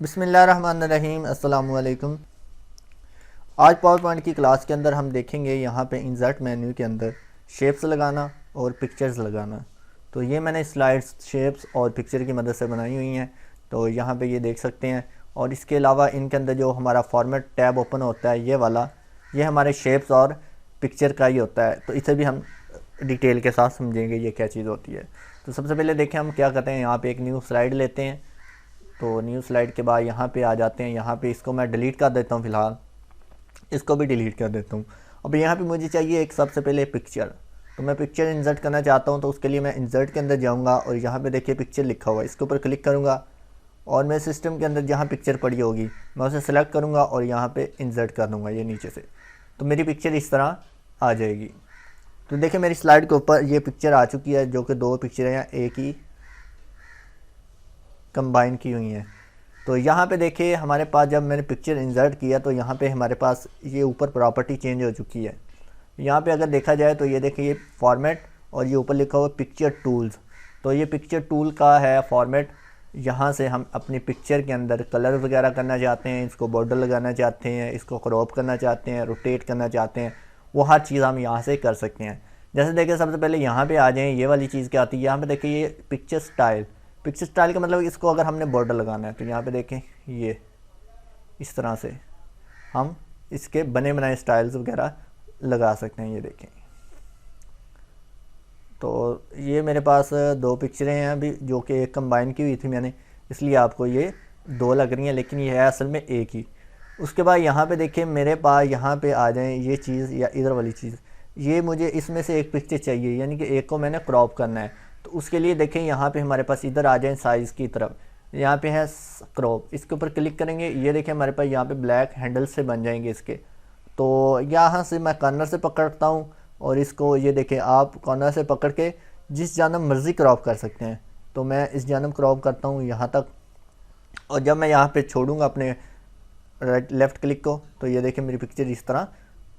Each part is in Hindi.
बिस्मिल्लाहिर्रहमानिर्रहीम अस्सलाम वालेकुम। आज पावर पॉइंट की क्लास के अंदर हम देखेंगे यहाँ पे इंसर्ट मेन्यू के अंदर शेप्स लगाना और पिक्चर्स लगाना। तो ये मैंने स्लाइड्स शेप्स और पिक्चर की मदद से बनाई हुई हैं, तो यहाँ पे ये देख सकते हैं। और इसके अलावा इनके अंदर जो हमारा फॉर्मेट टैब ओपन होता है ये वाला, ये हमारे शेप्स और पिक्चर का ही होता है। तो इसे भी हम डिटेल के साथ समझेंगे ये क्या चीज़ होती है। तो सबसे पहले देखें हम क्या करते हैं, यहाँ पे एक न्यू स्लाइड लेते हैं। तो न्यू स्लाइड के बाद यहाँ पे आ जाते हैं। यहाँ पे इसको मैं डिलीट कर देता हूँ, फ़िलहाल इसको भी डिलीट कर देता हूँ। अब यहाँ पे मुझे चाहिए एक सबसे पहले पिक्चर। तो मैं पिक्चर इंसर्ट करना चाहता हूँ, तो उसके लिए मैं इंसर्ट के अंदर जाऊँगा और यहाँ पे देखिए पिक्चर लिखा हुआ है, इसके ऊपर क्लिक करूँगा और मैं सिस्टम के अंदर जहाँ पिक्चर पड़ी होगी मैं उसे सेलेक्ट करूँगा और यहाँ पे इंसर्ट कर दूँगा ये नीचे से। तो मेरी पिक्चर इस तरह आ जाएगी। तो देखिए मेरी स्लाइड के ऊपर ये पिक्चर आ चुकी है, जो कि दो पिक्चर हैं एक ही कंबाइन की हुई हैं। तो यहाँ पे देखिए हमारे पास जब मैंने पिक्चर इंसर्ट किया तो यहाँ पे हमारे पास ये ऊपर प्रॉपर्टी चेंज हो चुकी है। यहाँ पे अगर देखा जाए तो ये देखिए फॉर्मेट और ये ऊपर लिखा हुआ पिक्चर टूल्स। तो ये पिक्चर टूल का है फॉर्मेट। यहाँ से हम अपनी पिक्चर के अंदर कलर वगैरह करना चाहते हैं, इसको बॉर्डर लगाना चाहते हैं, इसको क्रॉप करना चाहते हैं, रोटेट करना चाहते हैं, वो हर चीज़ हम यहाँ से कर सकते हैं। जैसे देखिए सबसे पहले यहाँ पे आ जाएं, ये वाली चीज़ क्या आती है, यहाँ पे देखिए ये पिक्चर स्टाइल। पिक्चर स्टाइल का मतलब इसको अगर हमने बॉर्डर लगाना है तो यहाँ पे देखें ये इस तरह से हम इसके बने बनाए स्टाइल्स वगैरह लगा सकते हैं। ये देखें, तो ये मेरे पास दो पिक्चरें हैं अभी, जो कि एक कंबाइन की हुई थी मैंने, इसलिए आपको ये दो लग रही हैं, लेकिन ये है असल में एक ही। उसके बाद यहाँ पे देखिए मेरे पास यहाँ पे आ जाएं ये चीज़ या इधर वाली चीज़, ये मुझे इसमें से एक पिक्चर चाहिए, यानी कि एक को मैंने क्रॉप करना है। तो उसके लिए देखें यहाँ पे हमारे पास इधर आ जाए साइज़ की तरफ, यहाँ पे है क्रॉप, इसके ऊपर क्लिक करेंगे। ये देखें हमारे पास यहाँ पे ब्लैक हैंडल से बन जाएंगे इसके। तो यहाँ से मैं कॉर्नर से पकड़ता हूँ और इसको ये देखें आप कॉर्नर से पकड़ के जिस जानब मर्ज़ी क्रॉप कर सकते हैं। तो मैं इस जानब क्रॉप करता हूँ यहाँ तक, और जब मैं यहाँ पे छोड़ूंगा अपने राइट लेफ़्ट क्लिक को तो ये देखें मेरी पिक्चर इस तरह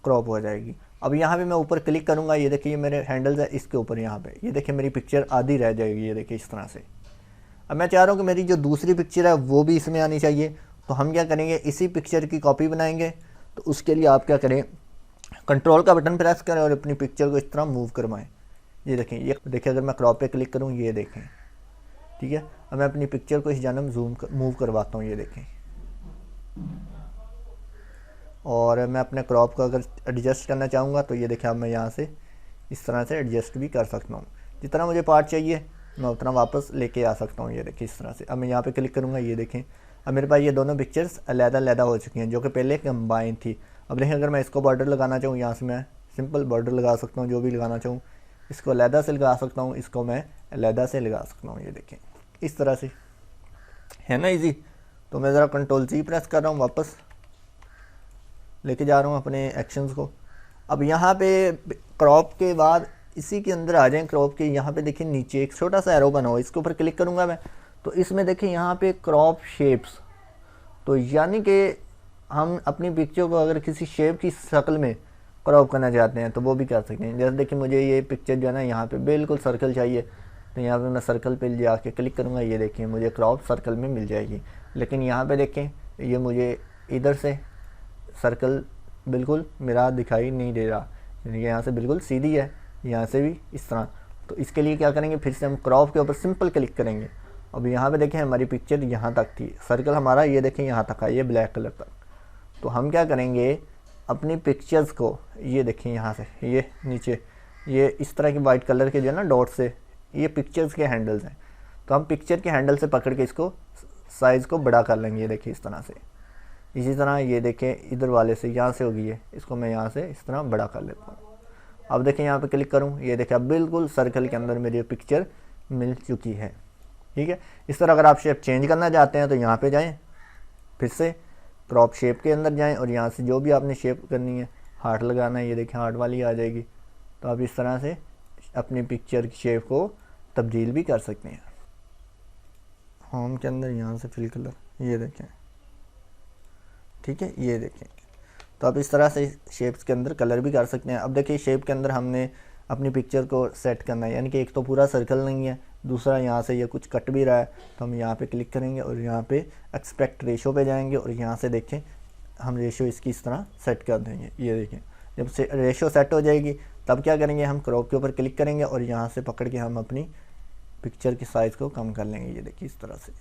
क्रॉप हो जाएगी। अब यहाँ पे मैं ऊपर क्लिक करूँगा, ये देखिए ये मेरे हैंडल्स है, इसके ऊपर यहाँ पे ये देखिए मेरी पिक्चर आधी रह जाएगी, ये देखिए इस तरह से। अब मैं चाह रहा हूँ कि मेरी जो दूसरी पिक्चर है वो भी इसमें आनी चाहिए। तो हम क्या करेंगे, इसी पिक्चर की कॉपी बनाएंगे। तो उसके लिए आप क्या करें, कंट्रोल का बटन प्रेस करें और अपनी पिक्चर को इस तरह मूव करवाएं। ये देखिए अगर मैं क्रॉप पे क्लिक करूँ ये देखें, ठीक है। अब मैं अपनी पिक्चर को इस जानब मूव करवाता हूँ, ये देखें। और मैं अपने क्रॉप को अगर एडजस्ट करना चाहूँगा तो ये देखें अब मैं यहाँ से इस तरह से एडजस्ट भी कर सकता हूँ। जितना मुझे पार्ट चाहिए मैं उतना वापस लेके आ सकता हूँ, ये देखें इस तरह से। अब मैं यहाँ पे क्लिक करूँगा, ये देखें अब मेरे पास ये दोनों पिक्चर्स अलग-अलग हो चुकी हैं, जो कि पहले कंबाइन थी। अब देखें अगर मैं इसको बॉर्डर लगाना चाहूँ, यहाँ से मैं सिंपल बॉर्डर लगा सकता हूँ, जो भी लगाना चाहूँ। इसको अलग से लगा सकता हूँ, इसको मैं अलग से लगा सकता हूँ, ये देखें इस तरह से, है ना ईजी। तो मैं ज़रा कंट्रोल-C प्रेस कर रहा हूँ, वापस लेके जा रहा हूँ अपने एक्शंस को। अब यहाँ पे क्रॉप के बाद इसी के अंदर आ जाएं, क्रॉप के यहाँ पे देखिए नीचे एक छोटा सा एरो बना हुआ है, इसके ऊपर क्लिक करूँगा मैं। तो इसमें देखिए यहाँ पे क्रॉप शेप्स, तो यानी कि हम अपनी पिक्चर को अगर किसी शेप की शक्ल में क्रॉप करना चाहते हैं तो वो भी कर सकते हैं। जैसे देखिए मुझे ये पिक्चर जो है ना यहाँ पे बिल्कुल सर्कल चाहिए, तो यहाँ पे मैं सर्कल पे जाके क्लिक करूँगा, ये देखिए मुझे क्रॉप सर्कल में मिल जाएगी। लेकिन यहाँ पे देखें ये मुझे इधर से सर्कल बिल्कुल मेरा दिखाई नहीं दे रहा, यानी कि यहाँ से बिल्कुल सीधी है, यहाँ से भी इस तरह। तो इसके लिए क्या करेंगे, फिर से हम क्रॉप के ऊपर सिंपल क्लिक करेंगे। अब यहाँ पे देखें हमारी पिक्चर यहाँ तक थी, सर्कल हमारा ये देखें यहाँ तक है, ये ब्लैक कलर तक। तो हम क्या करेंगे, अपनी पिक्चर्स को ये देखें यहाँ से ये नीचे ये इस तरह के वाइट कलर के जो है ना डॉट से, ये पिक्चर्स के हैंडल्स हैं। तो हम पिक्चर के हैंडल से पकड़ के इसको साइज़ को बड़ा कर लेंगे, ये देखिए इस तरह से। इसी तरह ये देखें इधर वाले से यहाँ से होगी ये, इसको मैं यहाँ से इस तरह बड़ा कर लेता हूँ। अब देखें यहाँ पे क्लिक करूँ, ये देखें अब बिल्कुल सर्कल के अंदर मेरी पिक्चर मिल चुकी है, ठीक है। इस तरह अगर आप शेप चेंज करना चाहते हैं तो यहाँ पे जाएं, फिर से क्रॉप शेप के अंदर जाएं और यहाँ से जो भी आपने शेप करनी है, हार्ट लगाना है, ये देखें हार्ट वाली आ जाएगी। तो आप इस तरह से अपनी पिक्चर की शेप को तब्दील भी कर सकते हैं। होम के अंदर यहाँ से फिल कलर, ये देखें, ठीक है, ये देखें। तो आप इस तरह से शेप्स के अंदर कलर भी कर सकते हैं। अब देखिए शेप के अंदर हमने अपनी पिक्चर को सेट करना है, यानी कि एक तो पूरा सर्कल नहीं है, दूसरा यहाँ से ये कुछ कट भी रहा है तो हम यहाँ पे क्लिक करेंगे और यहाँ पे एक्सपेक्ट रेशो पे जाएंगे और यहाँ से देखें हम रेशो इसकी इस तरह सेट कर देंगे। ये देखें जब से रेशो सेट हो जाएगी तब क्या करेंगे, हम क्रॉप के ऊपर क्लिक करेंगे और यहाँ से पकड़ के हम अपनी पिक्चर की साइज़ को कम कर लेंगे। ये देखिए इस तरह से,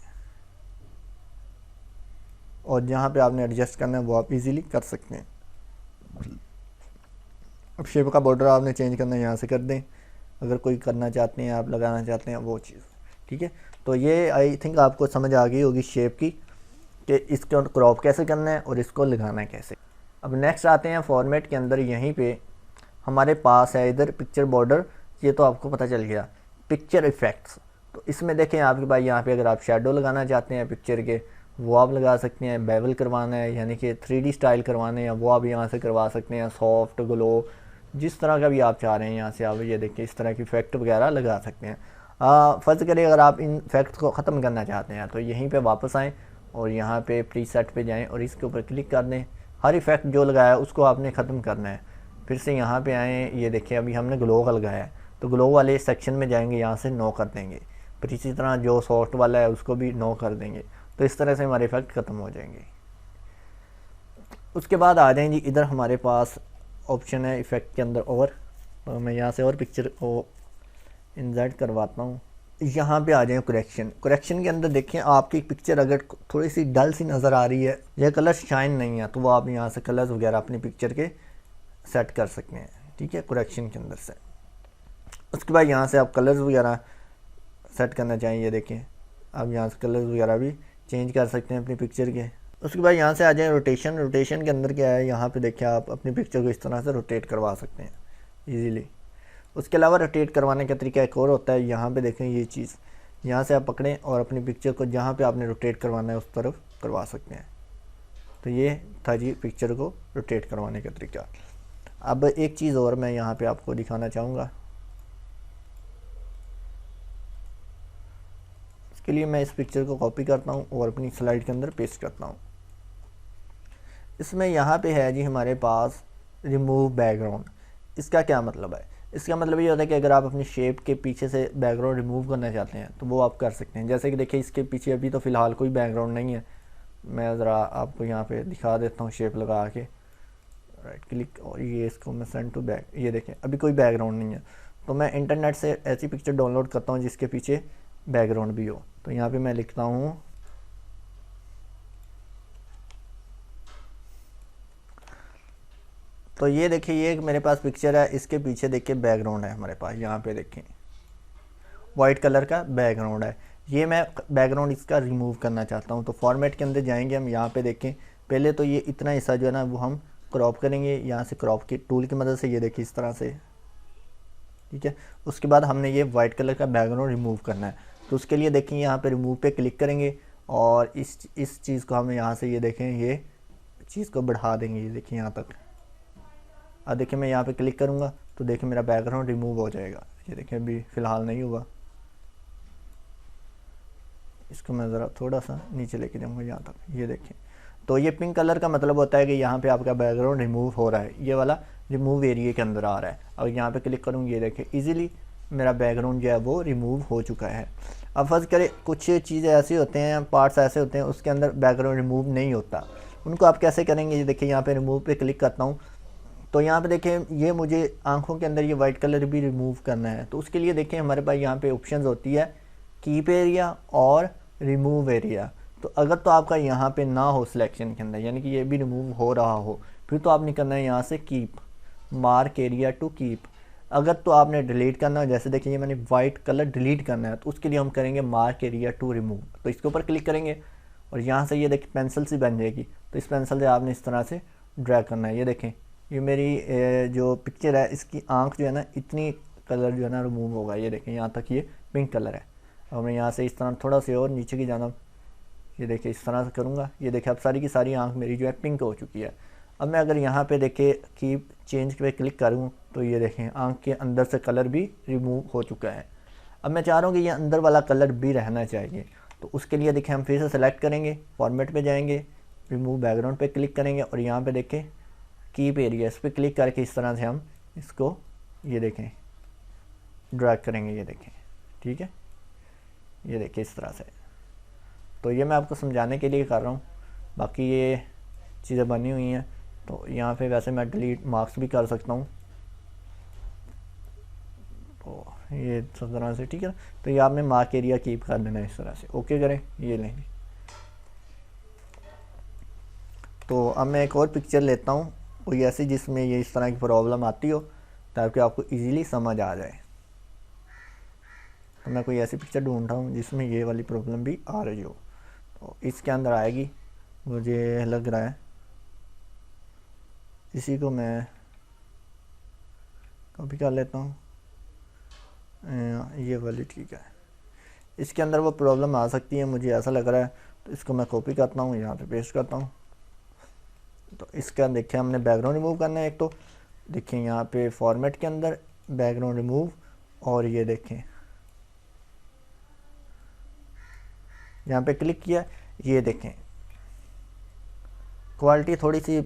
और जहाँ पे आपने एडजस्ट करना है वो आप इजीली कर सकते हैं। अब शेप का बॉर्डर आपने चेंज करना है, यहाँ से कर दें अगर कोई करना चाहते हैं, आप लगाना चाहते हैं वो चीज़, ठीक है। तो ये आई थिंक आपको समझ आ गई होगी शेप की कि इसको क्रॉप कैसे करना है और इसको लगाना है कैसे। अब नेक्स्ट आते हैं फॉर्मेट के अंदर, यहीं पे हमारे पास है इधर पिक्चर बॉर्डर, ये तो आपको पता चल गया। पिक्चर इफ़ेक्ट्स, तो इसमें देखें आपके पास यहाँ पे अगर आप शेडो लगाना चाहते हैं पिक्चर के वो आप लगा सकते हैं, बेवल करवाना है यानी कि 3D स्टाइल करवाने हैं वो आप यहाँ से करवा सकते हैं, सॉफ्ट ग्लो जिस तरह का भी आप चाह रहे हैं यहाँ से आप ये देखिए इस तरह की इफेक्ट वगैरह लगा सकते हैं। फ़र्ज़ करिए अगर आप इन इफेक्ट्स को ख़त्म करना चाहते हैं तो यहीं पे वापस आएँ और यहाँ पे प्रीसेट पे जाएं और इसके ऊपर क्लिक कर दें। हर इफेक्ट जो लगाया है उसको आपने ख़त्म करना है। फिर से यहाँ पे आएँ, ये देखिए अभी हमने ग्लो का लगाया है तो ग्लो वाले सेक्शन में जाएंगे, यहाँ से नो कर देंगे। फिर इसी तरह जो सॉफ्ट वाला है उसको भी नो कर देंगे। तो इस तरह से हमारे इफेक्ट ख़त्म हो जाएंगे। उसके बाद आ जाएं जी, इधर हमारे पास ऑप्शन है इफ़ेक्ट के अंदर और, तो मैं यहाँ से और पिक्चर को इंसर्ट करवाता हूँ। यहाँ पे आ जाए करेक्शन। करेक्शन के अंदर देखें आपकी पिक्चर अगर थोड़ी सी डल सी नज़र आ रही है या कलर शाइन नहीं है तो वो आप यहाँ से कलर्स वगैरह अपनी पिक्चर के सेट कर सकते हैं, ठीक है, करेक्शन के अंदर से। उसके बाद यहाँ से आप कलर्स वगैरह सेट करना चाहिए, ये देखें आप यहाँ से कलर्स वगैरह भी चेंज कर सकते हैं अपनी पिक्चर के। उसके बाद यहाँ से आ जाए रोटेशन। रोटेशन के अंदर क्या है, यहाँ पे देखिए आप अपनी पिक्चर को इस तरह से रोटेट करवा सकते हैं इजीली। उसके अलावा रोटेट करवाने का तरीका एक और होता है, यहाँ पे देखें ये चीज़, यहाँ से आप पकड़ें और अपनी पिक्चर को जहाँ पे आपने रोटेट करवाना है उस तरफ करवा सकते हैं। तो ये था जी पिक्चर को रोटेट करवाने का तरीका। अब एक चीज़ और मैं यहाँ पे आपको दिखाना चाहूँगा, इसके लिए मैं इस पिक्चर को कॉपी करता हूँ और अपनी स्लाइड के अंदर पेस्ट करता हूँ। इसमें यहाँ पे है जी हमारे पास रिमूव बैकग्राउंड। इसका क्या मतलब है, इसका मतलब ये होता है कि अगर आप अपनी शेप के पीछे से बैकग्राउंड रिमूव करना चाहते हैं तो वो आप कर सकते हैं। जैसे कि देखिए इसके पीछे अभी तो फ़िलहाल कोई बैकग्राउंड नहीं है, मैं ज़रा आपको यहाँ पे दिखा देता हूँ शेप लगा के, राइट क्लिक और ये इसको मैं सेंड टू बैक, ये देखें अभी कोई बैकग्राउंड नहीं है। तो मैं इंटरनेट से ऐसी पिक्चर डाउनलोड करता हूँ जिसके पीछे बैकग्राउंड भी हो। तो यहाँ पे मैं लिखता हूँ तो ये देखिए ये एक मेरे पास पिक्चर है, इसके पीछे देखिए बैकग्राउंड है हमारे पास, यहाँ पे देखें वाइट कलर का बैकग्राउंड है। ये मैं बैकग्राउंड इसका रिमूव करना चाहता हूँ। तो फॉर्मेट के अंदर जाएंगे हम, यहाँ पे देखें पहले तो ये इतना हिस्सा जो है ना वो हम क्रॉप करेंगे यहाँ से क्रॉप के टूल की मदद से, ये देखिए इस तरह से, ठीक है। उसके बाद हमने ये वाइट कलर का बैकग्राउंड रिमूव करना है। तो उसके लिए देखें यहाँ पे रिमूव पे क्लिक करेंगे और इस चीज़ को हम यहाँ से ये देखें ये चीज़ को बढ़ा देंगे, ये देखिए यहाँ तक। अब देखिए मैं यहाँ पे क्लिक करूँगा तो देखिए मेरा बैकग्राउंड रिमूव हो जाएगा। ये देखिए अभी फ़िलहाल नहीं हुआ, इसको मैं ज़रा थोड़ा सा नीचे लेके जाऊँगा यहाँ तक, ये देखें। तो ये पिंक कलर का मतलब होता है कि यहाँ पे आपका बैकग्राउंड रिमूव हो रहा है, ये वाला रिमूव एरिया के अंदर आ रहा है। अब यहाँ पे क्लिक करूँगी, ये देखें इजीली मेरा बैकग्राउंड जो है वो रिमूव हो चुका है। अब फर्ज़ करें कुछ चीज़ें ऐसी होते हैं, पार्ट्स ऐसे होते हैं उसके अंदर बैकग्राउंड रिमूव नहीं होता, उनको आप कैसे करेंगे। ये देखिए यहाँ पे रिमूव पे क्लिक करता हूँ तो यहाँ पे देखें ये मुझे आंखों के अंदर ये वाइट कलर भी रिमूव करना है। तो उसके लिए देखें हमारे पास यहाँ पे ऑप्शंस होती है कीप एरिया और रिमूव एरिया। तो अगर तो आपका यहाँ पे ना हो सिलेक्शन के अंदर, यानी कि ये भी रिमूव हो रहा हो, फिर तो आपने करना है यहाँ से keep, mark area to keep. अगर तो आपने डिलीट करना है, जैसे देखिए मैंने वाइट कलर डिलीट करना है तो उसके लिए हम करेंगे मार्क एरिया टू रिमूव। तो इसके ऊपर क्लिक करेंगे और यहाँ से ये देखिए पेंसिल सी बन जाएगी। तो इस पेंसिल से आपने इस तरह से ड्रैग करना है। ये देखें ये मेरी जो पिक्चर है इसकी आँख जो है ना इतनी कलर जो है ना रिमूव होगा। ये देखें यहाँ तक ये पिंक कलर है। और मैं यहाँ से इस तरह थोड़ा से और नीचे की जाना, ये देखिए इस तरह से करूँगा, ये देखिए अब सारी की सारी आँख मेरी जो है पिंक हो चुकी है। अब मैं अगर यहाँ पे देखे कीप चेंज पे क्लिक करूँ तो ये देखें आँख के अंदर से कलर भी रिमूव हो चुका है। अब मैं चाह रहा हूँ कि ये अंदर वाला कलर भी रहना चाहिए। तो उसके लिए देखें हम फिर से सेलेक्ट करेंगे, फॉर्मेट पे जाएंगे, रिमूव बैकग्राउंड पे क्लिक करेंगे और यहाँ पे देखें कीप एरिया, इस पर क्लिक करके इस तरह से हम इसको ये देखें ड्रैग करेंगे, ये देखें, ठीक है। ये देखिए इस तरह से। तो ये मैं आपको समझाने के लिए कर रहा हूँ, बाकी ये चीज़ें बनी हुई हैं। तो यहाँ पे वैसे मैं डिलीट मार्क्स भी कर सकता हूँ, तो ये इस तरह से, ठीक है। तो ये आपने मार्क एरिया कीप कर देना इस तरह से, ओके करें, ये लेंगे। तो अब मैं एक और पिक्चर लेता हूँ कोई ऐसी जिसमें ये इस तरह की प्रॉब्लम आती हो, ताकि आपको इजीली समझ आ जाए। तो मैं कोई ऐसी पिक्चर ढूंढ रहा हूँ जिसमें ये वाली प्रॉब्लम भी आ रही हो, तो इसके अंदर आएगी मुझे लग रहा है। इसी को मैं कॉपी कर लेता हूँ, ये वाली ठीक है। इसके अंदर वो प्रॉब्लम आ सकती है, मुझे ऐसा लग रहा है। तो इसको मैं कॉपी करता हूँ, यहाँ पे पेस्ट करता हूँ। तो इसका देखिए हमने बैकग्राउंड रिमूव करना है एक, तो देखिए यहाँ पे फॉर्मेट के अंदर बैकग्राउंड रिमूव, और ये देखें यहाँ पे क्लिक किया, ये देखें क्वालिटी थोड़ी सी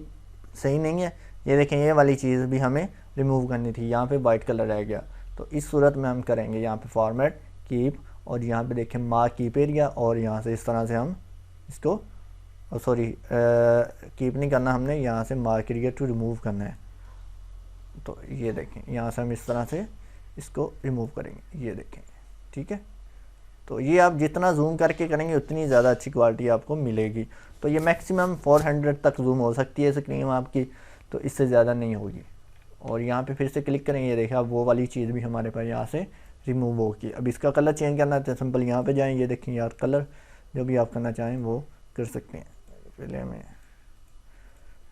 सही नहीं है। ये देखें ये वाली चीज़ भी हमें रिमूव करनी थी, यहाँ पे वाइट कलर रह गया। तो इस सूरत में हम करेंगे यहाँ पे फॉर्मेट कीप, और यहाँ पे देखें मार्क कीप एरिया, और यहाँ से इस तरह से हम इसको, सॉरी कीप नहीं करना हमने, यहाँ से मार्क एरिया टू रिमूव करना है। तो ये देखें यहाँ से हम इस तरह से इसको रिमूव करेंगे, ये देखें, ठीक है। तो ये आप जितना जूम करके करेंगे उतनी ज़्यादा अच्छी क्वालिटी आपको मिलेगी। तो ये मैक्सिमम 400 तक जूम हो सकती है स्क्रीन आपकी, तो इससे ज़्यादा नहीं होगी। और यहाँ पे फिर से क्लिक करेंगे, ये देखिए अब वो वाली चीज़ भी हमारे पास यहाँ से रिमूव होगी। अब इसका कलर चेंज करना है तो सिंपल यहाँ पे जाएं, ये देखें यार कलर जो भी आप करना चाहें वो कर सकते हैं। पहले हमें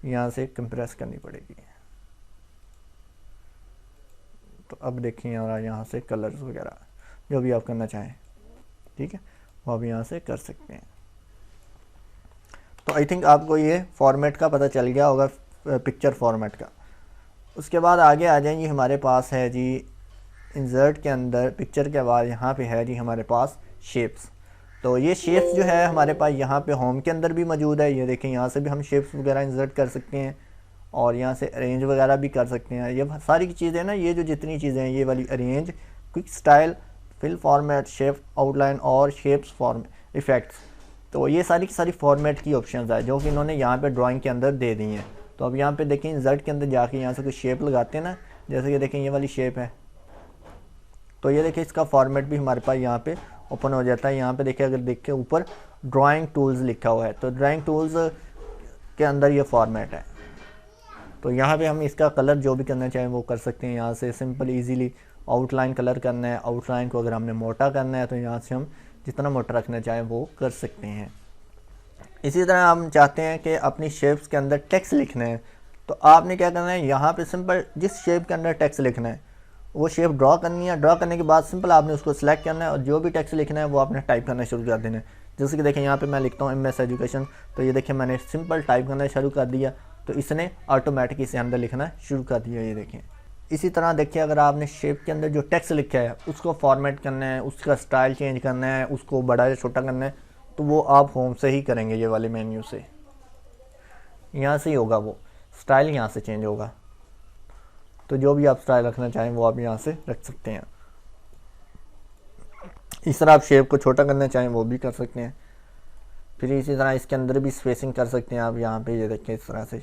यहाँ से कंप्रेस करनी पड़ेगी। तो अब देखें यार यहाँ से कलर्स वगैरह जो भी आप करना चाहें, ठीक है, वो आप यहाँ से कर सकते हैं। तो आई थिंक आपको ये फॉर्मेट का पता चल गया होगा, पिक्चर फॉर्मेट का। उसके बाद आगे आ जाएंगे, हमारे पास है जी इंसर्ट के अंदर पिक्चर के बाद यहाँ पे है जी हमारे पास शेप्स। तो ये शेप्स जो है हमारे पास यहाँ पे होम के अंदर भी मौजूद है। ये देखें यहाँ से भी हम शेप्स वगैरह इंसर्ट कर सकते हैं, और यहाँ से अरेंज वगैरह भी कर सकते हैं। ये सारी चीज़ें ना, ये जो जितनी चीज़ें हैं, ये वाली arrange, quick style, fill format, shape outline और शेप्स फॉर्म इफ़ेक्ट्स, तो ये सारी की सारी फॉर्मेट की ऑप्शंस है जो कि इन्होंने यहाँ पे ड्राइंग के अंदर दे दी हैं। तो अब यहाँ पे देखें इंसर्ट के अंदर जाके यहाँ से कोई शेप लगाते हैं ना, जैसे कि देखें ये वाली शेप है, तो ये देखिए इसका फॉर्मेट भी हमारे पास यहाँ पे ओपन हो जाता है। यहाँ पे देखिए, अगर देखें ऊपर ड्राइंग टूल्स लिखा हुआ है, तो ड्राइंग टूल्स के अंदर ये फॉर्मेट है। तो यहाँ पे हम इसका कलर जो भी करना चाहें वो कर सकते हैं। यहाँ से सिंपल इजीली आउटलाइन कलर करना है, आउटलाइन को अगर हमने मोटा करना है तो यहाँ से हम जितना मोटा रखना चाहें वो कर सकते हैं। इसी तरह हम चाहते हैं कि अपनी शेप्स के अंदर टेक्स्ट लिखना है, तो आपने क्या करना है, यहाँ पे सिंपल जिस शेप के अंदर टेक्स्ट लिखना है वो शेप ड्रॉ करनी है। ड्रॉ करने के बाद सिंपल आपने उसको सिलेक्ट करना है, और जो भी टेक्स्ट लिखना है वो आपने टाइप करना शुरू कर देना है। जैसे कि देखें यहाँ पे मैं लिखता हूँ MS एजुकेशन, तो ये देखें मैंने सिंपल टाइप करना शुरू कर दिया, तो इसने ऑटोमेटिक इसे अंदर लिखना शुरू कर दिया, ये देखें। इसी तरह देखिए, अगर आपने शेप के अंदर जो टेक्स्ट लिखा है उसको फॉर्मेट करना है, उसका स्टाइल चेंज करना है, उसको बड़ा या छोटा करना है, तो वो आप होम से ही करेंगे। ये वाले मेन्यू से यहाँ से ही होगा, वो स्टाइल यहाँ से चेंज होगा। तो जो भी आप स्टाइल रखना चाहें वो आप यहाँ से रख सकते हैं। इस तरह आप शेप को छोटा करना चाहें वो भी कर सकते हैं। फिर इसी तरह इसके अंदर भी स्पेसिंग कर सकते हैं आप यहाँ पे, ये देखें इस तरह से,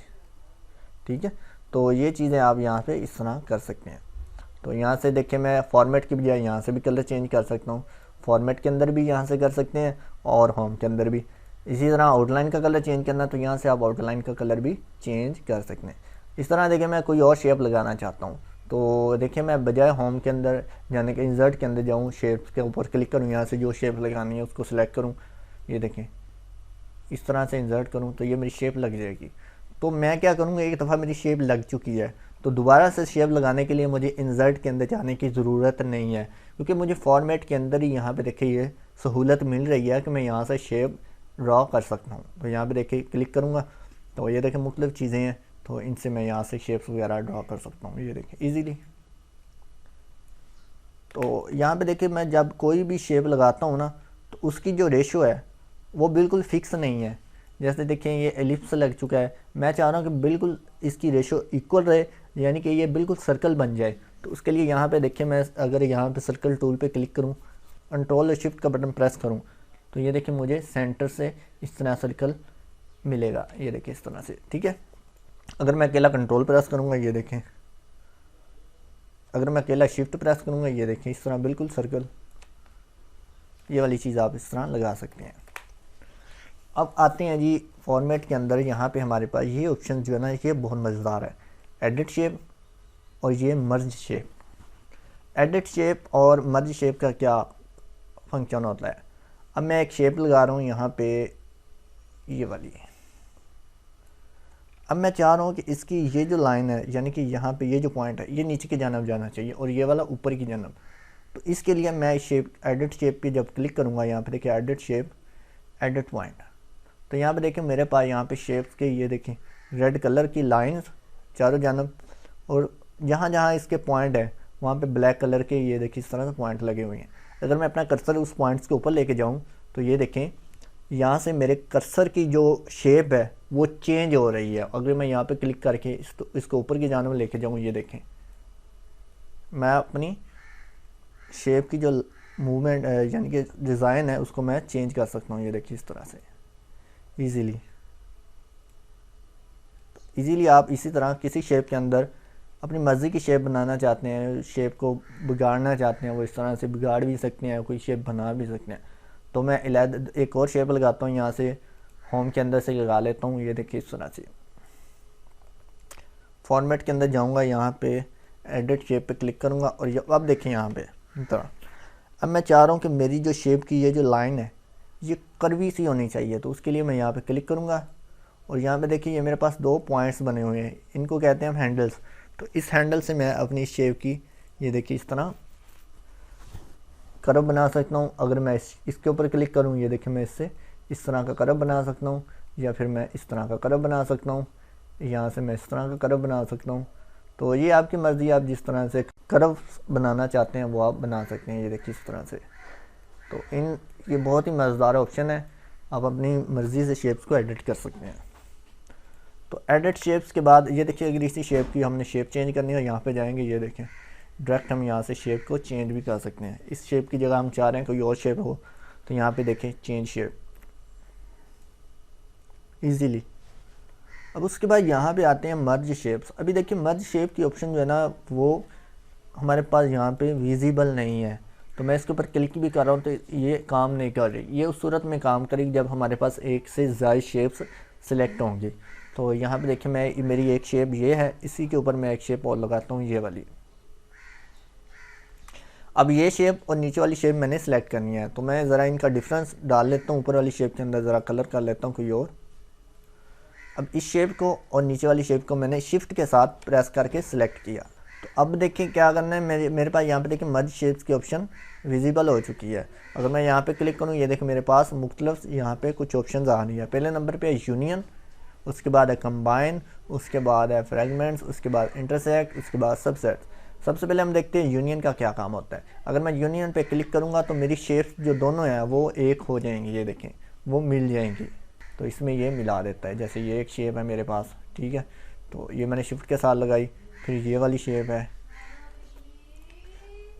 ठीक है। तो ये चीज़ें आप यहाँ पे इस तरह कर सकते हैं। तो यहाँ से देखिए मैं फॉर्मेट की बजाय यहाँ से भी कलर चेंज कर सकता हूँ, फॉर्मेट के अंदर भी यहाँ से कर सकते हैं और होम के अंदर भी। इसी तरह आउटलाइन का कलर चेंज करना, तो यहाँ से आप आउटलाइन का कलर भी चेंज कर सकते हैं। इस तरह देखिए मैं कोई और शेप लगाना चाहता हूँ, तो देखिए मैं बजाय होम के अंदर यानी कि इंसर्ट के अंदर जाऊँ, शेप्स के ऊपर क्लिक करूँ, यहाँ से जो शेप लगानी है उसको सिलेक्ट करूँ, ये देखें इस तरह से इंसर्ट करूँ तो ये मेरी शेप लग जाएगी। तो मैं क्या करूँगा, एक दफ़ा मेरी शेप लग चुकी है तो दोबारा से शेप लगाने के लिए मुझे इंसर्ट के अंदर जाने की ज़रूरत नहीं है, क्योंकि मुझे फॉर्मेट के अंदर ही यहाँ पे देखिए ये सहूलत मिल रही है कि मैं यहाँ से शेप ड्रॉ कर सकता हूँ। तो यहाँ पे देखिए क्लिक करूँगा तो ये देखिए मुख्तलिफ चीज़ें हैं, तो इनसे मैं यहाँ से शेप्स वगैरह ड्रॉ कर सकता हूँ, ये देखिए ईजीली। तो यहाँ पे देखिए मैं जब कोई भी शेप लगाता हूँ ना, तो उसकी जो रेशो है वो बिल्कुल फिक्स नहीं है। जैसे देखें ये एलिप्स लग चुका है, मैं चाह रहा हूँ कि बिल्कुल इसकी रेशो इक्वल रहे, यानी कि ये बिल्कुल सर्कल बन जाए। तो उसके लिए यहाँ पे देखिए मैं अगर यहाँ पे सर्कल टूल पे क्लिक करूँ कंट्रोल और शिफ्ट का बटन प्रेस करूँ तो ये देखिए मुझे सेंटर से इस तरह सर्कल मिलेगा, ये देखिए इस तरह से, ठीक है। अगर मैं अकेला कंट्रोल प्रेस करूँगा ये देखें, अगर मैं अकेला शिफ्ट प्रेस करूँगा ये देखें इस तरह बिल्कुल सर्कल, ये वाली चीज़ आप इस तरह लगा सकते हैं। अब आते हैं जी फॉर्मेट के अंदर, यहाँ पे हमारे पास ये ऑप्शन जो है ना ये बहुत मज़ेदार है, एडिट शेप और ये मर्ज शेप। एडिट शेप और मर्ज शेप का क्या फंक्शन होता है, अब मैं एक शेप लगा रहा हूँ यहाँ पे ये वाली, अब मैं चाह रहा हूँ कि इसकी ये जो लाइन है यानी कि यहाँ पे ये जो पॉइंट है ये नीचे की जानब जाना चाहिए और ये वाला ऊपर की जानब। तो इसके लिए मैं शेप एडिट शेप पे जब क्लिक करूँगा यहाँ पे देखिए एडिट शेप एडिट पॉइंट, तो यहाँ पे देखिए मेरे पास यहाँ पे शेप्स के ये देखें रेड कलर की लाइंस चारों जानब, और जहाँ जहाँ इसके पॉइंट है वहाँ पे ब्लैक कलर के ये देखिए इस तरह से पॉइंट लगे हुए हैं। अगर मैं अपना कर्सर उस पॉइंट्स के ऊपर लेके जाऊँ तो ये देखें यहाँ से मेरे कर्सर की जो शेप है वो चेंज हो रही है। अगर मैं यहाँ पे क्लिक करके इसको ऊपर की जानब लेके जाऊँ ये देखें मैं अपनी शेप की जो मूवमेंट यानी कि डिज़ाइन है उसको मैं चेंज कर सकता हूँ, ये देखिए इस तरह से इजीली आप इसी तरह किसी शेप के अंदर अपनी मर्ज़ी की शेप बनाना चाहते हैं, शेप को बिगाड़ना चाहते हैं वो इस तरह से बिगाड़ भी सकते हैं, कोई शेप बना भी सकते हैं। तो मैं एक और शेप लगाता हूँ, यहाँ से होम के अंदर से लगा लेता हूँ, ये देखिए इस तरह से। फॉर्मेट के अंदर जाऊँगा, यहाँ पे एडिट शेप पे क्लिक करूँगा और अब देखिए यहाँ पे तरह अब मैं चाह रहा हूँ कि मेरी जो शेप की ये जो लाइन है ये कर्वी सी होनी चाहिए, तो उसके लिए मैं यहाँ पे क्लिक करूँगा और यहाँ पे देखिए ये मेरे पास दो पॉइंट्स बने हुए हैं, इनको कहते हैं हम हैंडल्स। तो इस हैंडल से मैं अपनी शेप की ये देखिए इस तरह कर्व बना सकता हूँ। अगर मैं इसके ऊपर क्लिक करूँ ये देखिए मैं इससे इस तरह का कर्व बना सकता हूँ, या फिर मैं इस तरह का कर्व बना सकता हूँ, यहाँ से मैं इस तरह का कर्व बना सकता हूँ। तो ये आपकी मर्ज़ी, आप जिस तरह से कर्व बनाना चाहते हैं वो आप बना सकते हैं, ये देखिए इस तरह से। तो ये बहुत ही मज़ेदार ऑप्शन है, आप अपनी मर्ज़ी से शेप्स को एडिट कर सकते हैं। तो एडिट शेप्स के बाद ये देखिए अगर इसी शेप की हमने शेप चेंज करनी है यहाँ पे जाएंगे, ये देखें डायरेक्ट हम यहाँ से शेप को चेंज भी कर सकते हैं। इस शेप की जगह हम चाह रहे हैं कोई और शेप हो तो यहाँ पे देखें चेंज शेप इजीली। अब उसके बाद यहाँ पे आते हैं मर्ज शेप्स। अभी देखिए मर्ज शेप की ऑप्शन जो है ना वो हमारे पास यहाँ पे विजिबल नहीं है, तो मैं इसके ऊपर क्लिक भी कर रहा हूँ तो ये काम नहीं कर रही। ये उस सूरत में काम करेगी जब हमारे पास एक से ज़्यादा शेप्स सिलेक्ट होंगी। तो यहाँ पे देखिए मेरी एक शेप ये है, इसी के ऊपर मैं एक शेप और लगाता हूँ ये वाली। अब ये शेप और नीचे वाली शेप मैंने सेलेक्ट करनी है, तो मैं ज़रा इनका डिफरेंस डाल लेता हूँ, ऊपर वाली शेप के अंदर ज़रा कलर कर लेता हूँ कोई और। अब इस शेप को और नीचे वाली शेप को मैंने शिफ्ट के साथ प्रेस करके सिलेक्ट किया। तो अब देखिए क्या करना है, मेरे पास यहाँ पे देखिए मर्ज शेप्स की ऑप्शन विजिबल हो चुकी है। अगर मैं यहाँ पे क्लिक करूँ ये देखिए मेरे पास मुख्तलिफ यहाँ पे कुछ ऑप्शन आ रही है। पहले नंबर पे है यूनियन, उसके बाद है कंबाइन, उसके बाद है फ्रेगमेंट्स, उसके बाद इंटरसेक्ट, उसके बाद सबसेट। सबसे पहले हम देखते हैं यूनियन का क्या काम होता है। अगर मैं यूनियन पे क्लिक करूँगा तो मेरी शेप्स जो दोनों हैं वो एक हो जाएंगी, ये देखें वो मिल जाएंगी। तो इसमें ये मिला देता है, जैसे ये एक शेप है मेरे पास, ठीक है, तो ये मैंने शिफ्ट के साथ लगाई। फिर ये वाली शेप है,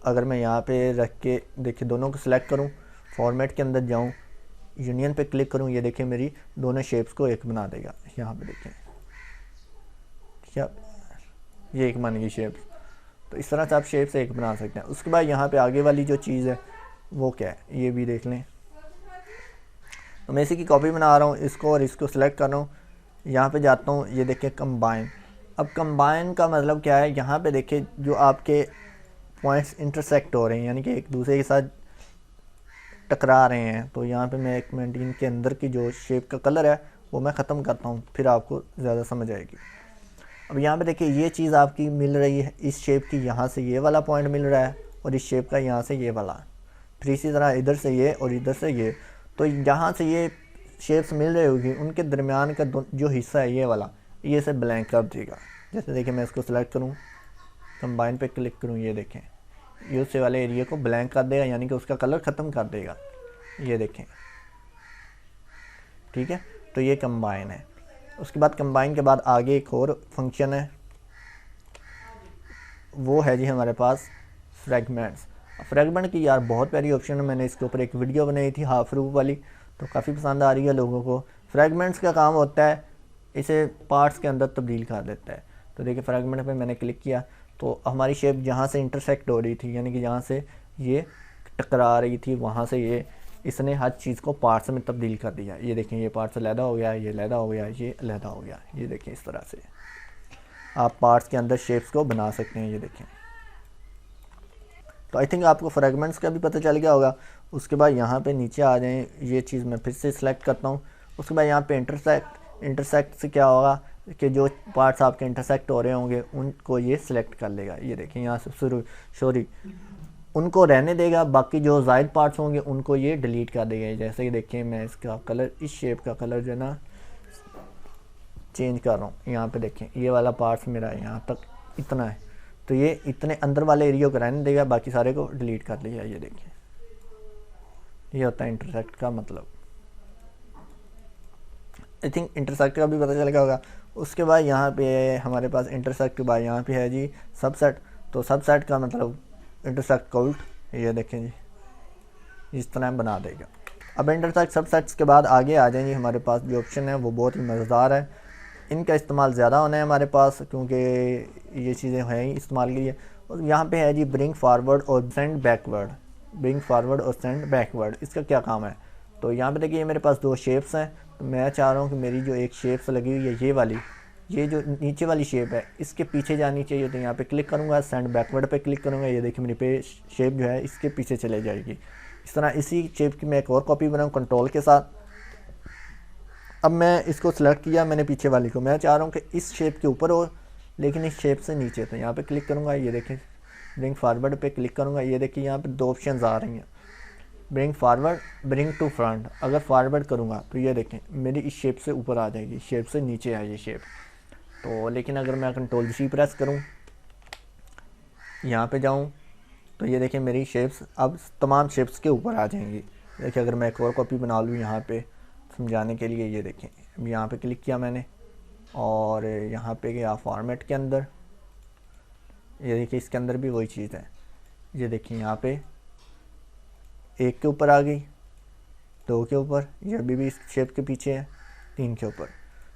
अगर मैं यहाँ पे रख के देखिए दोनों को सिलेक्ट करूँ, फॉर्मेट के अंदर जाऊँ, यूनियन पे क्लिक करूँ, ये देखिए मेरी दोनों शेप्स को एक बना देगा। यहाँ पे देखें ठीक है, ये एक बन गई शेप्स। तो इस तरह से आप शेप से एक बना सकते हैं। उसके बाद यहाँ पे आगे वाली जो चीज़ है वो क्या है ये भी देख लें। तो मैं इसी की कॉपी बना रहा हूँ, इसको और इसको सिलेक्ट कर रहा हूँ, यहाँ पे जाता हूँ, ये देखिए कंबाइन। अब कंबाइन का मतलब क्या है, यहाँ पे देखिए जो आपके पॉइंट्स इंटरसेक्ट हो रहे हैं यानी कि एक दूसरे के साथ टकरा रहे हैं। तो यहाँ पे मैं एक मिनट इनके अंदर की जो शेप का कलर है वो मैं ख़त्म करता हूँ, फिर आपको ज़्यादा समझ आएगी। अब यहाँ पे देखिए ये चीज़ आपकी मिल रही है, इस शेप की यहाँ से ये वाला पॉइंट मिल रहा है और इस शेप का यहाँ से ये वाला, फिर इसी तरह इधर से ये और इधर से ये। तो जहाँ से ये शेप्स मिल रही होगी उनके दरमियान का जो हिस्सा है ये वाला, ये से ब्लैंक कर देगा। जैसे देखिए मैं इसको सेलेक्ट करूँ, कंबाइन पे क्लिक करूँ, ये देखें ये उससे वाले एरिया को ब्लैंक कर देगा यानी कि उसका कलर ख़त्म कर देगा, ये देखें ठीक है। तो ये कंबाइन है। उसके बाद कंबाइन के बाद आगे एक और फंक्शन है, वो है जी हमारे पास फ्रेगमेंट्स। फ्रेगमेंट की यार बहुत प्यारी ऑप्शन है, मैंने इसके ऊपर एक वीडियो बनाई थी हाफ रूफ वाली, तो काफ़ी पसंद आ रही है लोगों को। फ्रेगमेंट्स का काम होता है इसे पार्ट्स के अंदर तब्दील कर देता है। तो देखिए फ्रेगमेंट पे मैंने क्लिक किया तो हमारी शेप जहाँ से इंटरसेक्ट हो रही थी, यानी कि जहाँ से ये टकरा रही थी, वहाँ से ये इसने हर चीज़ को पार्ट्स में तब्दील कर दिया। ये देखें ये पार्ट्स अलहदा हो गया, ये अलहदा हो गया, ये अलहदा हो गया। ये देखें इस तरह से आप पार्ट्स के अंदर शेप्स को बना सकते हैं। ये देखें, तो आई थिंक आपको फ्रेगमेंट्स का भी पता चल गया होगा। उसके बाद यहाँ पे नीचे आ जाएं, ये चीज़ मैं फिर से सिलेक्ट करता हूँ। उसके बाद यहाँ पे इंटरसेक्ट से क्या होगा कि जो पार्ट्स आपके इंटरसेक्ट हो रहे होंगे उनको ये सिलेक्ट कर लेगा। ये देखें यहाँ से सॉरी उनको रहने देगा, बाकी जो ज़ायद पार्ट्स होंगे उनको ये डिलीट कर देगा। जैसे कि देखिए मैं इसका कलर, इस शेप का कलर जो है ना चेंज कर रहा हूँ। यहाँ पे देखें ये वाला पार्ट्स मेरा यहाँ तक इतना है, तो ये इतने अंदर वाले एरिया को रहने देगा, बाकी सारे को डिलीट कर लिया। ये देखिए ये होता है इंटरसेक्ट का मतलब। आई थिंक इंटरसेक्ट का भी पता चल गया होगा। उसके बाद यहाँ पे हमारे पास इंटरसेक्ट के बाद यहाँ पे है जी सबसेट। तो सबसेट का मतलब इंटरसेक्ट का उल्ट, ये देखें जी इस तरह बना देगा। अब इंटरसेक्ट सबसेट्स के बाद आगे आ जाएंगे, हमारे पास जो ऑप्शन है वो बहुत ही मज़ेदार है। इनका इस्तेमाल ज़्यादा होना है हमारे पास, क्योंकि ये चीज़ें हैं ही इस्तेमाल के लिए। और यहाँ पे है जी ब्रिंग फारवर्ड और सेंड बैकवर्ड। ब्रिंग फारवर्ड और सेंड बैकवर्ड, इसका क्या काम है? तो यहाँ पे देखिए मेरे पास दो शेप्स हैं, तो मैं चाह रहा हूँ कि मेरी जो एक शेप्स लगी हुई है ये वाली, ये जो नीचे वाली शेप है इसके पीछे जानी चाहिए। तो यहाँ पे क्लिक करूँगा, सेंड बैकवर्ड पे क्लिक करूँगा, ये देखिए मेरी शेप जो है इसके पीछे चले जाएगी। इस तरह इसी शेप की मैं एक और कॉपी बनाऊँ कंट्रोल के साथ। अब मैं इसको सिलेक्ट किया मैंने पीछे वाली को, मैं चाह रहा हूँ कि इस शेप के ऊपर हो लेकिन इस शेप से नीचे। तो यहाँ पे क्लिक करूँगा, ये देखें ब्रिंग फारवर्ड पे क्लिक करूँगा, ये देखिए यहाँ पे दो ऑप्शंस आ रही हैं, bring forward, bring to front. अगर फारवर्ड करूँगा तो ये देखें मेरी इस शेप से ऊपर आ जाएगी, शेप से नीचे है ये शेप। तो लेकिन अगर मैं कंट्रोल जी प्रेस करूँ, यहाँ पे जाऊँ, तो ये देखें मेरी शेप्स अब तमाम शेप्स के ऊपर आ जाएंगी। देखिए अगर मैं एक और कॉपी बना लूँ यहाँ पे समझाने के लिए, ये देखें अब यहाँ पे क्लिक किया मैंने और यहाँ पे गया फॉर्मेट के अंदर, ये देखिए इसके अंदर भी वही चीज़ है। ये देखिए यहाँ पे एक के ऊपर आ गई, दो के ऊपर, ये अभी भी इस शेप के पीछे है, तीन के ऊपर।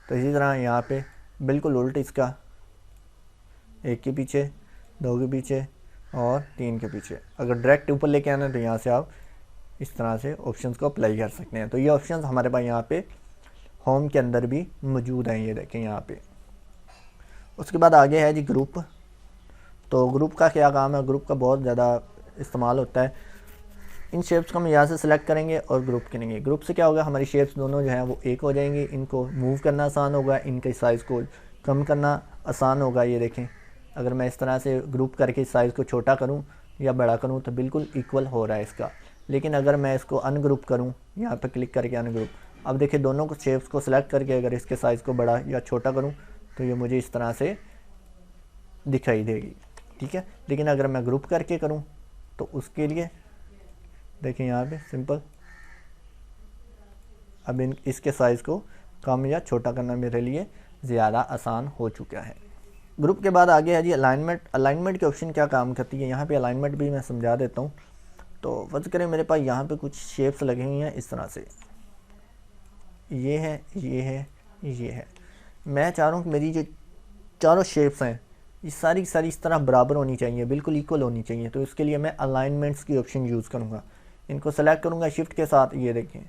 तो इसी तरह यहाँ पे बिल्कुल उल्ट इसका, एक के पीछे, दो के पीछे और तीन के पीछे। अगर डायरेक्ट ऊपर लेके आना है तो यहाँ से आप इस तरह से ऑप्शंस को अप्लाई कर सकते हैं। तो ये ऑप्शंस हमारे पास यहाँ पे होम के अंदर भी मौजूद हैं, ये देखें यहाँ पे। उसके बाद आगे है जी ग्रुप। तो ग्रुप का क्या काम है? ग्रुप का बहुत ज़्यादा इस्तेमाल होता है। इन शेप्स को हम यहाँ से सिलेक्ट करेंगे और ग्रुप करेंगे। ग्रुप से क्या होगा, हमारी शेप्स दोनों जो हैं वो एक हो जाएंगी, इनको मूव करना आसान होगा, इनके साइज़ को कम करना आसान होगा। ये देखें अगर मैं इस तरह से ग्रुप करके साइज़ को छोटा करूँ या बड़ा करूँ तो बिल्कुल इक्वल हो रहा है इसका। लेकिन अगर मैं इसको अनग्रुप करूँ, यहाँ पे क्लिक करके अनग्रुप, अब देखिए दोनों को शेप्स को सिलेक्ट करके अगर इसके साइज़ को बड़ा या छोटा करूँ तो ये मुझे इस तरह से दिखाई देगी, ठीक है। लेकिन अगर मैं ग्रुप करके करूँ तो उसके लिए देखिए यहाँ पे सिंपल, अब इसके साइज़ को कम या छोटा करना मेरे लिए ज़्यादा आसान हो चुका है। ग्रुप के बाद आगे है जी अलाइनमेंट। अलाइनमेंट के ऑप्शन क्या काम करती है, यहाँ पे अलाइनमेंट भी मैं समझा देता हूँ। तो फर्ज करें मेरे पास यहाँ पे कुछ शेप्स लगी हुई हैं इस तरह से, ये है, ये है, ये है। मैं चाह रहा हूँ कि मेरी जो चारों शेप्स हैं ये सारी सारी इस तरह बराबर होनी चाहिए, बिल्कुल इक्वल होनी चाहिए। तो इसके लिए मैं अलाइनमेंट्स की ऑप्शन यूज़ करूँगा, इनको सेलेक्ट करूँगा शिफ्ट के साथ, ये देखें,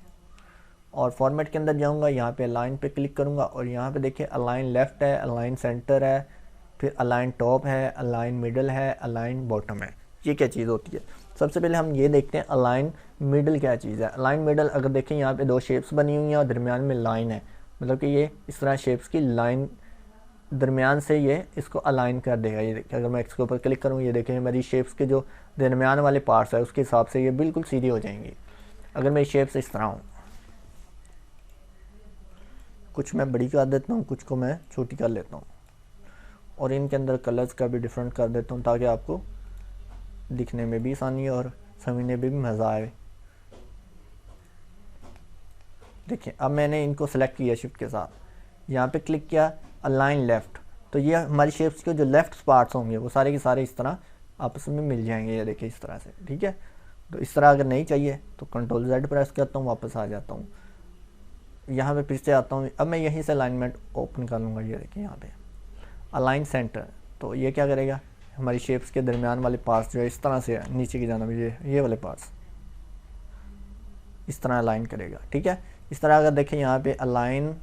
और फॉर्मेट के अंदर जाऊँगा, यहाँ पे अलाइन पे क्लिक करूँगा और यहाँ पे देखिए अलाइन लेफ़्ट है, अलाइन सेंटर है, फिर अलाइन टॉप है, अलाइन मिडल है, अलाइन बॉटम है। ये क्या चीज़ होती है? सबसे पहले हम ये देखते हैं अलाइन मिडल क्या चीज़ है। अलाइन मिडल अगर देखें यहाँ पे दो शेप्स बनी हुई हैं और दरमियान में लाइन है, मतलब कि ये इस तरह शेप्स की लाइन दरमियान से ये इसको अलाइन कर देगा। ये देखिए अगर मैं इसके ऊपर क्लिक करूँ, ये देखें मेरी शेप्स के जो दरमियान वाले पार्ट्स है उसके हिसाब से ये बिल्कुल सीधी हो जाएंगी। अगर मेरी शेप्स इस तरह हूँ, कुछ मैं बड़ी कर देता हूँ, कुछ को मैं छोटी कर लेता हूँ और इनके अंदर कलर्स का भी डिफरेंट कर देता हूँ ताकि आपको दिखने में भी आसानी और समझने में भी मज़ा आए। देखिए अब मैंने इनको सेलेक्ट किया शिफ्ट के साथ, यहाँ पे क्लिक किया अलाइन लेफ़्ट, तो ये हमारी शेप्स के जो लेफ़्ट पार्ट्स होंगे वो सारे के सारे इस तरह आपस में मिल जाएंगे, ये देखिए इस तरह से। ठीक है, तो इस तरह अगर नहीं चाहिए तो कंट्रोल Z प्रेस करता हूँ, वापस आ जाता हूँ, यहाँ पे फिर से आता हूँ। अब मैं यहीं से अलाइनमेंट ओपन कर लूँगा, ये देखिए यहाँ पे अलाइन सेंटर। तो ये क्या करेगा, हमारी शेप्स के दरमियान वाले पार्ट्स जो है इस तरह से है, नीचे की जानब ये वाले पार्ट्स इस तरह अलाइन करेगा। ठीक है, इस तरह अगर देखें यहाँ पे अलाइन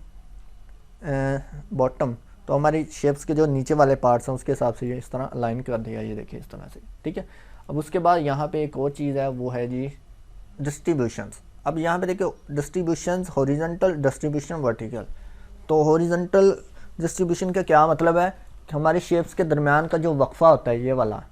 बॉटम, तो हमारी शेप्स के जो नीचे वाले पार्ट्स हैं उसके हिसाब से ये इस तरह अलाइन कर देगा, ये देखिए इस तरह से। ठीक है, अब उसके बाद यहाँ पे एक और चीज़ है, वो है जी डिस्ट्रीब्यूशंस। अब यहाँ पे देखिए डिस्ट्रीब्यूशंस, हॉरिजॉन्टल डिस्ट्रीब्यूशन, वर्टिकल। तो हॉरिजॉन्टल डिस्ट्रीब्यूशन का क्या मतलब है कि हमारी शेप्स के दरमियान का जो वक्फा होता है ये वाला,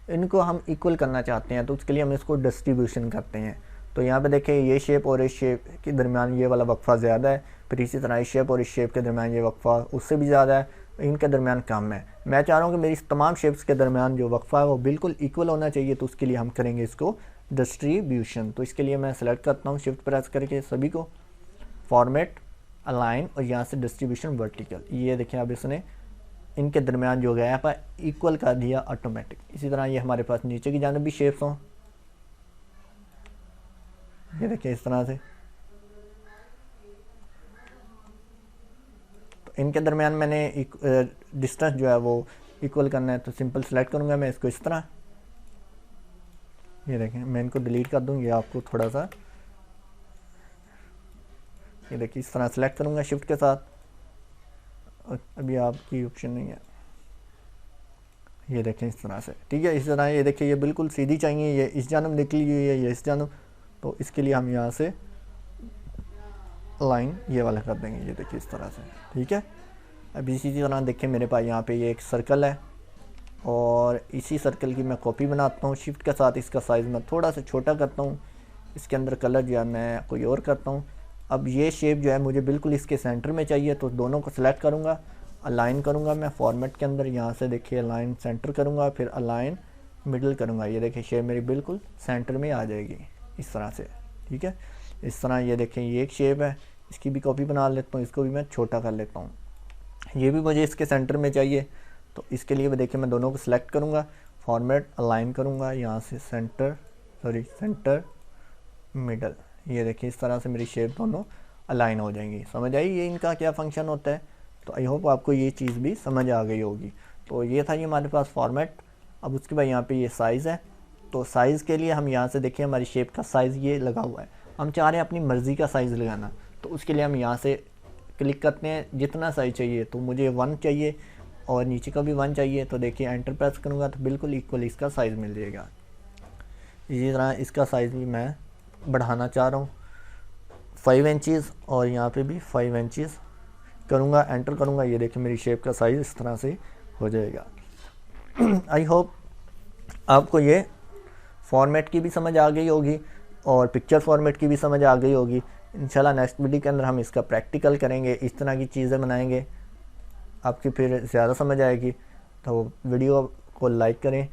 इनको हम इक्वल करना चाहते हैं, तो उसके लिए हम इसको डिस्ट्रीब्यूशन करते हैं। तो यहाँ पे देखें ये शेप और इस शेप के दरमियान ये वाला वक्फा ज़्यादा है, फिर इसी तरह इस शेप और इस शेप के दरमियान ये वक्फा उससे भी ज़्यादा है, इनके दरमियान कम है। मैं चाह रहा हूँ कि मेरी तमाम शेप्स के दरमियान जो वक्फा है वो बिल्कुल इक्वल होना चाहिए, तो उसके लिए हम करेंगे इसको डिस्ट्रीब्यूशन। तो इसके लिए मैं सेलेक्ट करता हूँ शिफ्ट प्रेस करके सभी को, फॉर्मेट, अलाइन, और यहाँ से डिस्ट्रीब्यूशन वर्टिकल। ये देखें अब इसने इनके दरमियान जो गैप है इक्वल कर दिया ऑटोमेटिक। इसी तरह ये हमारे पास नीचे की जानब भी शेप्स हों, ये देखिए इस तरह से। तो इनके दरमियान मैंने डिस्टेंस जो है वो इक्वल करना है, तो सिंपल सेलेक्ट करूँगा मैं इसको इस तरह। ये देखें मैं इनको डिलीट कर दूँगी, आपको थोड़ा सा, ये देखिए इस तरह सेलेक्ट करूँगा शिफ्ट के साथ। अभी आपकी ऑप्शन नहीं है, ये देखें इस तरह से। ठीक है, इस तरह ये देखिए ये बिल्कुल सीधी चाहिए, ये इस जानब निकली हुई है, ये इस जानब, तो इसके लिए हम यहाँ से लाइन ये वाला कर देंगे, ये देखिए इस तरह से। ठीक है, अब इसी तरह देखें मेरे पास यहाँ पे ये एक सर्कल है, और इसी सर्कल की मैं कॉपी बनाता हूँ शिफ्ट के साथ, इसका साइज़ मैं थोड़ा सा छोटा करता हूँ, इसके अंदर कलर जो है मैं कोई और करता हूँ। अब ये शेप जो है मुझे बिल्कुल इसके सेंटर में चाहिए, तो दोनों को सिलेक्ट करूँगा, अलाइन करूँगा मैं फॉर्मेट के अंदर, यहाँ से देखिए अलाइन सेंटर करूँगा, फिर अलाइन मिडल करूँगा, ये देखिए शेप मेरी बिल्कुल सेंटर में आ जाएगी इस तरह से। ठीक है, इस तरह ये देखें ये एक शेप है, इसकी भी कॉपी बना लेता हूँ, इसको भी मैं छोटा कर लेता हूँ, ये भी मुझे इसके सेंटर में चाहिए। तो इसके लिए देखिए मैं दोनों को सिलेक्ट करूँगा, फॉर्मेट, अलाइन करूँगा, यहाँ से सेंटर मिडल, ये देखिए इस तरह से मेरी शेप दोनों अलाइन हो जाएंगी। समझ आई ये इनका क्या फंक्शन होता है? तो आई होप आपको ये चीज़ भी समझ आ गई होगी। तो ये था ये हमारे पास फॉर्मेट। अब उसके बाद यहाँ पे ये साइज़ है, तो साइज़ के लिए हम यहाँ से देखिए हमारी शेप का साइज़ ये लगा हुआ है, हम चाह रहे हैं अपनी मर्ज़ी का साइज़ लगाना, तो उसके लिए हम यहाँ से क्लिक करते हैं जितना साइज़ चाहिए। तो मुझे 1 चाहिए और नीचे का भी 1 चाहिए, तो देखिए एंटर प्रेस करूँगा तो बिल्कुल इक्वल इसका साइज़ मिल जाएगा। इसी तरह इसका साइज़ भी मैं बढ़ाना चाह रहा हूँ 5 इंचज़, और यहाँ पे भी 5 इंचज़ करूँगा, एंटर करूँगा, ये देखिए मेरी शेप का साइज़ इस तरह से हो जाएगा। आई होप आपको ये फॉर्मेट की भी समझ आ गई होगी और पिक्चर फॉर्मेट की भी समझ आ गई होगी। इंशाल्लाह नेक्स्ट वीडियो के अंदर हम इसका प्रैक्टिकल करेंगे, इस तरह की चीज़ें बनाएंगे, आपकी फिर ज़्यादा समझ आएगी। तो वीडियो को लाइक करें,